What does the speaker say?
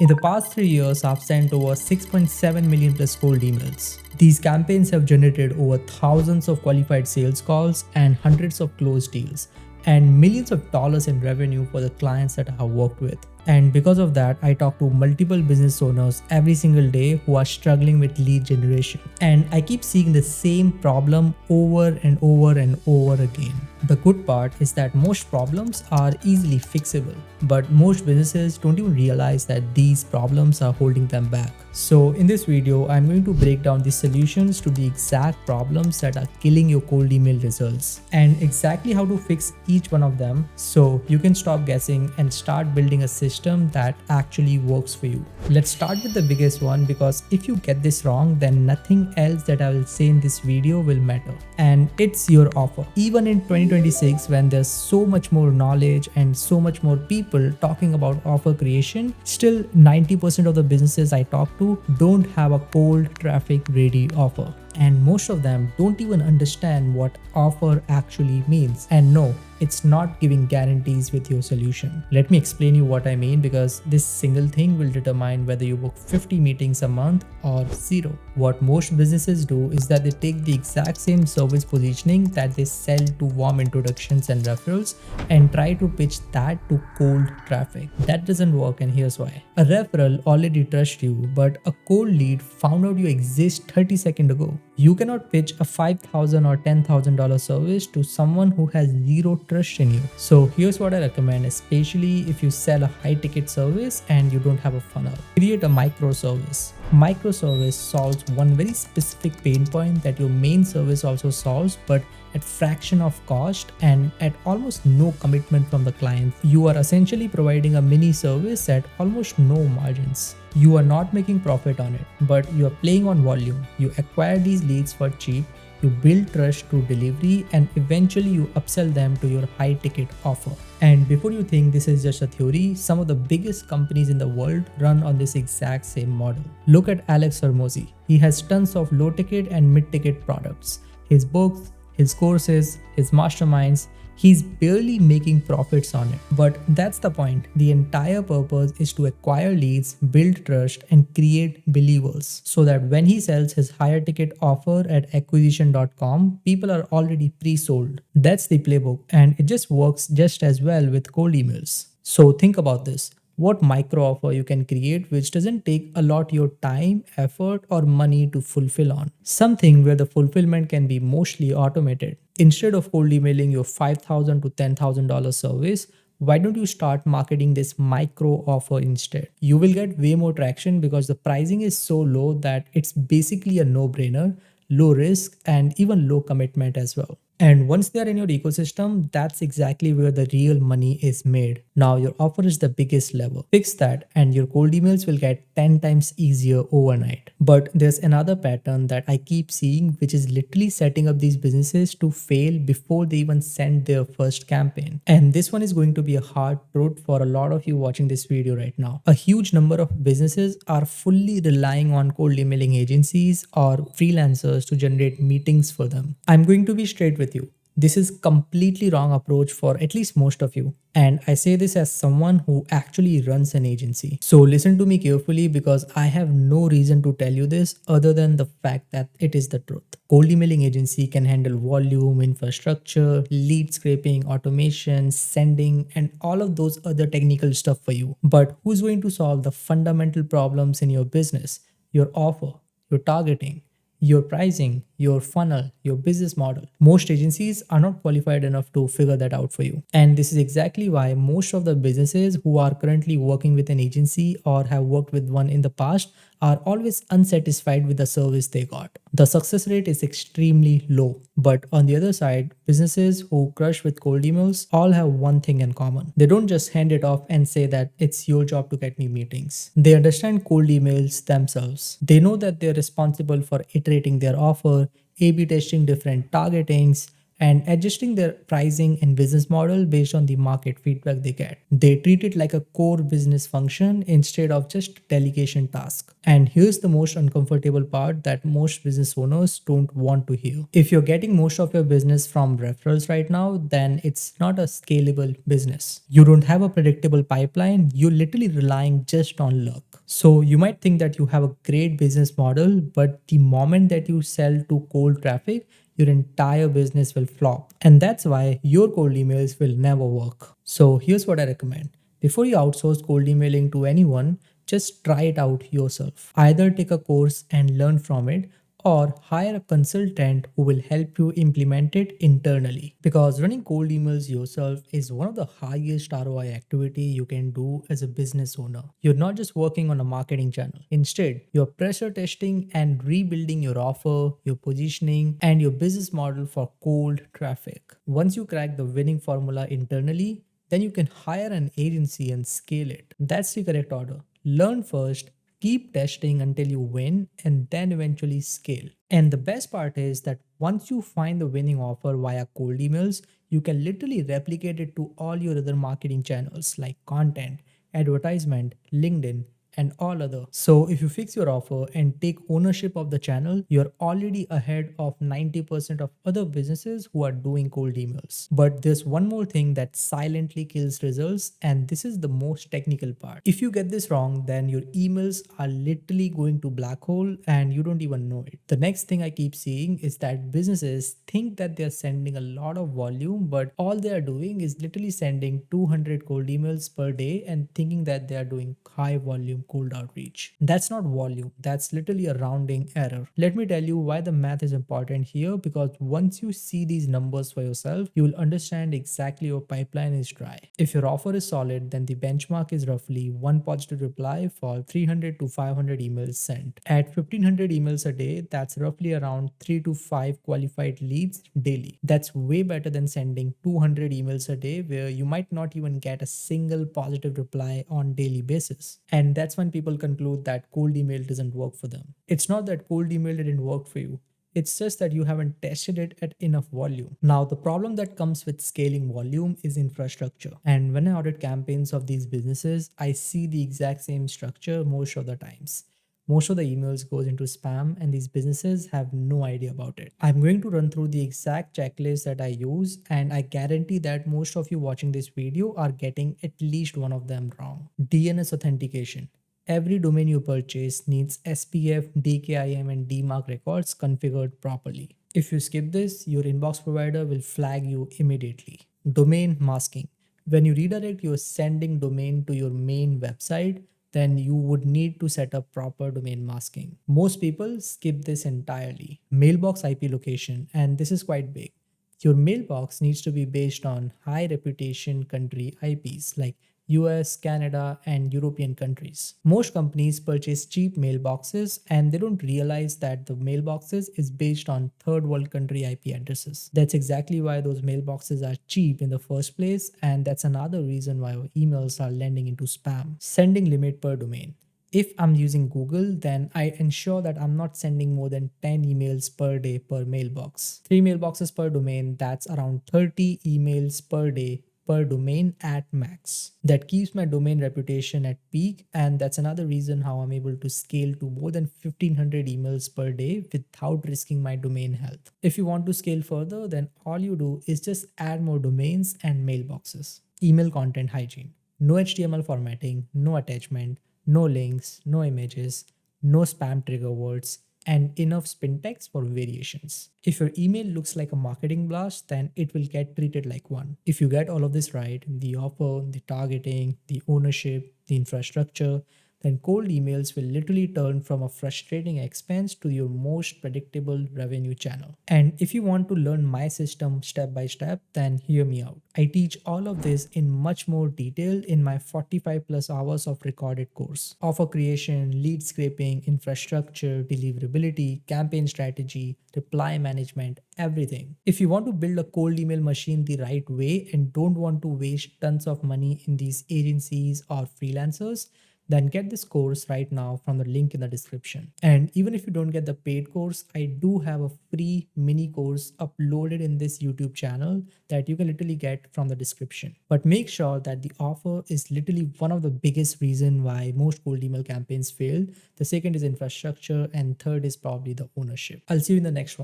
In the past 3 years, I've sent over 6.7 million plus cold emails. These campaigns have generated over thousands of qualified sales calls and hundreds of closed deals, and millions of dollars in revenue for the clients that I have worked with. And because of that, I talk to multiple business owners every single day who are struggling with lead generation. And I keep seeing the same problem over and over and over again. The good part is that most problems are easily fixable, but most businesses don't even realize that these problems are holding them back. So in this video, I'm going to break down the solutions to the exact problems that are killing your cold email results and exactly how to fix each one of them so you can stop guessing and start building a system that actually works for you. Let's start with the biggest one, because if you get this wrong, then nothing else that I will say in this video will matter. And it's your offer. Even in 2026, when there's so much more knowledge and so much more people talking about offer creation, still 90% of the businesses I talk to don't have a cold traffic ready offer. And most of them don't even understand what offer actually means. And no, it's not giving guarantees with your solution. Let me explain you what I mean, because this single thing will determine whether you book 50 meetings a month or zero. What most businesses do is that they take the exact same service positioning that they sell to warm introductions and referrals and try to pitch that to cold traffic. That doesn't work, and here's why. A referral already trusts you, but a cold lead found out you exist 30 seconds ago. You cannot pitch a $5,000 or $10,000 service to someone who has zero trust in you. So here's what I recommend, especially if you sell a high ticket service and you don't have a funnel. Create a microservice. Microservice solves one very specific pain point that your main service also solves, but at fraction of cost and at almost no commitment from the client. You are essentially providing a mini service at almost no margins. You are not making profit on it, but you are playing on volume. You acquire these leads for cheap, you build trust through delivery, and eventually you upsell them to your high ticket offer. And before you think this is just a theory, some of the biggest companies in the world run on this exact same model. Look at Alex Hormozi. He has tons of low ticket and mid ticket products. His books, his courses, his masterminds, he's barely making profits on it. But that's the point. The entire purpose is to acquire leads, build trust, and create believers so that when he sells his higher ticket offer at acquisition.com, people are already pre-sold. That's the playbook, and it just works just as well with cold emails. So think about this. What micro offer you can create which doesn't take a lot your time, effort, or money to fulfill on. Something where the fulfillment can be mostly automated. Instead of cold emailing your $5,000 to $10,000 service, why don't you start marketing this micro offer instead? You will get way more traction because the pricing is so low that it's basically a no-brainer, low risk, and even low commitment as well. And once they're in your ecosystem, that's exactly where the real money is made. Now your offer is the biggest lever. Fix that and your cold emails will get 10 times easier overnight. But there's another pattern that I keep seeing, which is literally setting up these businesses to fail before they even send their first campaign. And this one is going to be a hard truth for a lot of you watching this video right now. A huge number of businesses are fully relying on cold emailing agencies or freelancers to generate meetings for them. I'm going to be straight with you. This is completely wrong approach for at least most of you. And I say this as someone who actually runs an agency. So listen to me carefully, because I have no reason to tell you this other than the fact that it is the truth. Cold emailing agency can handle volume, infrastructure, lead scraping, automation, sending, and all of those other technical stuff for you. But who's going to solve the fundamental problems in your business, your offer, your targeting, your pricing, your funnel, your business model? Most agencies are not qualified enough to figure that out for you. And this is exactly why most of the businesses who are currently working with an agency or have worked with one in the past are always unsatisfied with the service they got. The success rate is extremely low. But on the other side, businesses who crush with cold emails all have one thing in common. They don't just hand it off and say that it's your job to get me meetings. They understand cold emails themselves. They know that they're responsible for iterating their offer, A/B testing different targetings, and adjusting their pricing and business model based on the market feedback they get. They treat it like a core business function instead of just delegation task. And here's the most uncomfortable part that most business owners don't want to hear. If you're getting most of your business from referrals right now, then it's not a scalable business. You don't have a predictable pipeline, you're literally relying just on luck. So you might think that you have a great business model, but the moment that you sell to cold traffic, your entire business will flop. And that's why your cold emails will never work. So here's what I recommend. Before you outsource cold emailing to anyone, just try it out yourself. Either take a course and learn from it, or hire a consultant who will help you implement it internally. Because running cold emails yourself is one of the highest ROI activity you can do as a business owner. You're not just working on a marketing channel. Instead, you're pressure testing and rebuilding your offer, your positioning, and your business model for cold traffic. Once you crack the winning formula internally, then you can hire an agency and scale it. That's the correct order. Learn first, keep testing until you win, and then eventually scale. And the best part is that once you find the winning offer via cold emails, you can literally replicate it to all your other marketing channels like content, advertisement, LinkedIn, and all other. So if you fix your offer and take ownership of the channel, you're already ahead of 90% of other businesses who are doing cold emails. But there's one more thing that silently kills results, and this is the most technical part. If you get this wrong, then your emails are literally going to black hole and you don't even know it. The next thing I keep seeing is that businesses think that they're sending a lot of volume, but all they are doing is literally sending 200 cold emails per day and thinking that they are doing high volume cold outreach. That's not volume, that's literally a rounding error. Let me tell you why the math is important here, because once you see these numbers for yourself, you will understand exactly your pipeline is dry. If your offer is solid, then the benchmark is roughly one positive reply for 300 to 500 emails sent. At 1500 emails a day, that's roughly around 3 to 5 qualified leads daily. That's way better than sending 200 emails a day where you might not even get a single positive reply on daily basis. And that's when people conclude that cold email doesn't work for them. It's not that cold email didn't work for you. It's just that you haven't tested it at enough volume. Now, the problem that comes with scaling volume is infrastructure. And when I audit campaigns of these businesses, I see the exact same structure most of the times. Most of the emails goes into spam and these businesses have no idea about it. I'm going to run through the exact checklist that I use, and I guarantee that most of you watching this video are getting at least one of them wrong. DNS authentication. Every domain you purchase needs SPF, DKIM, and DMARC records configured properly. If you skip this, your inbox provider will flag you immediately. Domain masking. When you redirect your sending domain to your main website, then you would need to set up proper domain masking. Most people skip this entirely. Mailbox IP location, and this is quite big. Your mailbox needs to be based on high reputation country IPs like US, Canada, and European countries. Most companies purchase cheap mailboxes and they don't realize that the mailboxes is based on third world country IP addresses. That's exactly why those mailboxes are cheap in the first place, and that's another reason why our emails are landing into spam. Sending limit per domain. If I'm using Google, then I ensure that I'm not sending more than 10 emails per day per mailbox. 3 mailboxes per domain, that's around 30 emails per day per domain at max. That keeps my domain reputation at peak, and that's another reason how I'm able to scale to more than 1500 emails per day without risking my domain health. If you want to scale further, then all you do is just add more domains and mailboxes. Email content hygiene. No HTML formatting, no attachment, no links, no images, no spam trigger words, and enough spin text for variations. If your email looks like a marketing blast, then it will get treated like one. If you get all of this right, the offer, the targeting, the ownership, the infrastructure, then cold emails will literally turn from a frustrating expense to your most predictable revenue channel. And if you want to learn my system step by step, then hear me out. I teach all of this in much more detail in my 45 plus hours of recorded course. Offer creation, lead scraping, infrastructure, deliverability, campaign strategy, reply management, everything. If you want to build a cold email machine the right way and don't want to waste tons of money in these agencies or freelancers, then get this course right now from the link in the description. And even if you don't get the paid course, I do have a free mini course uploaded in this YouTube channel that you can literally get from the description. But make sure that the offer is literally one of the biggest reason why most cold email campaigns fail. The second is infrastructure, and third is probably the ownership. I'll see you in the next one.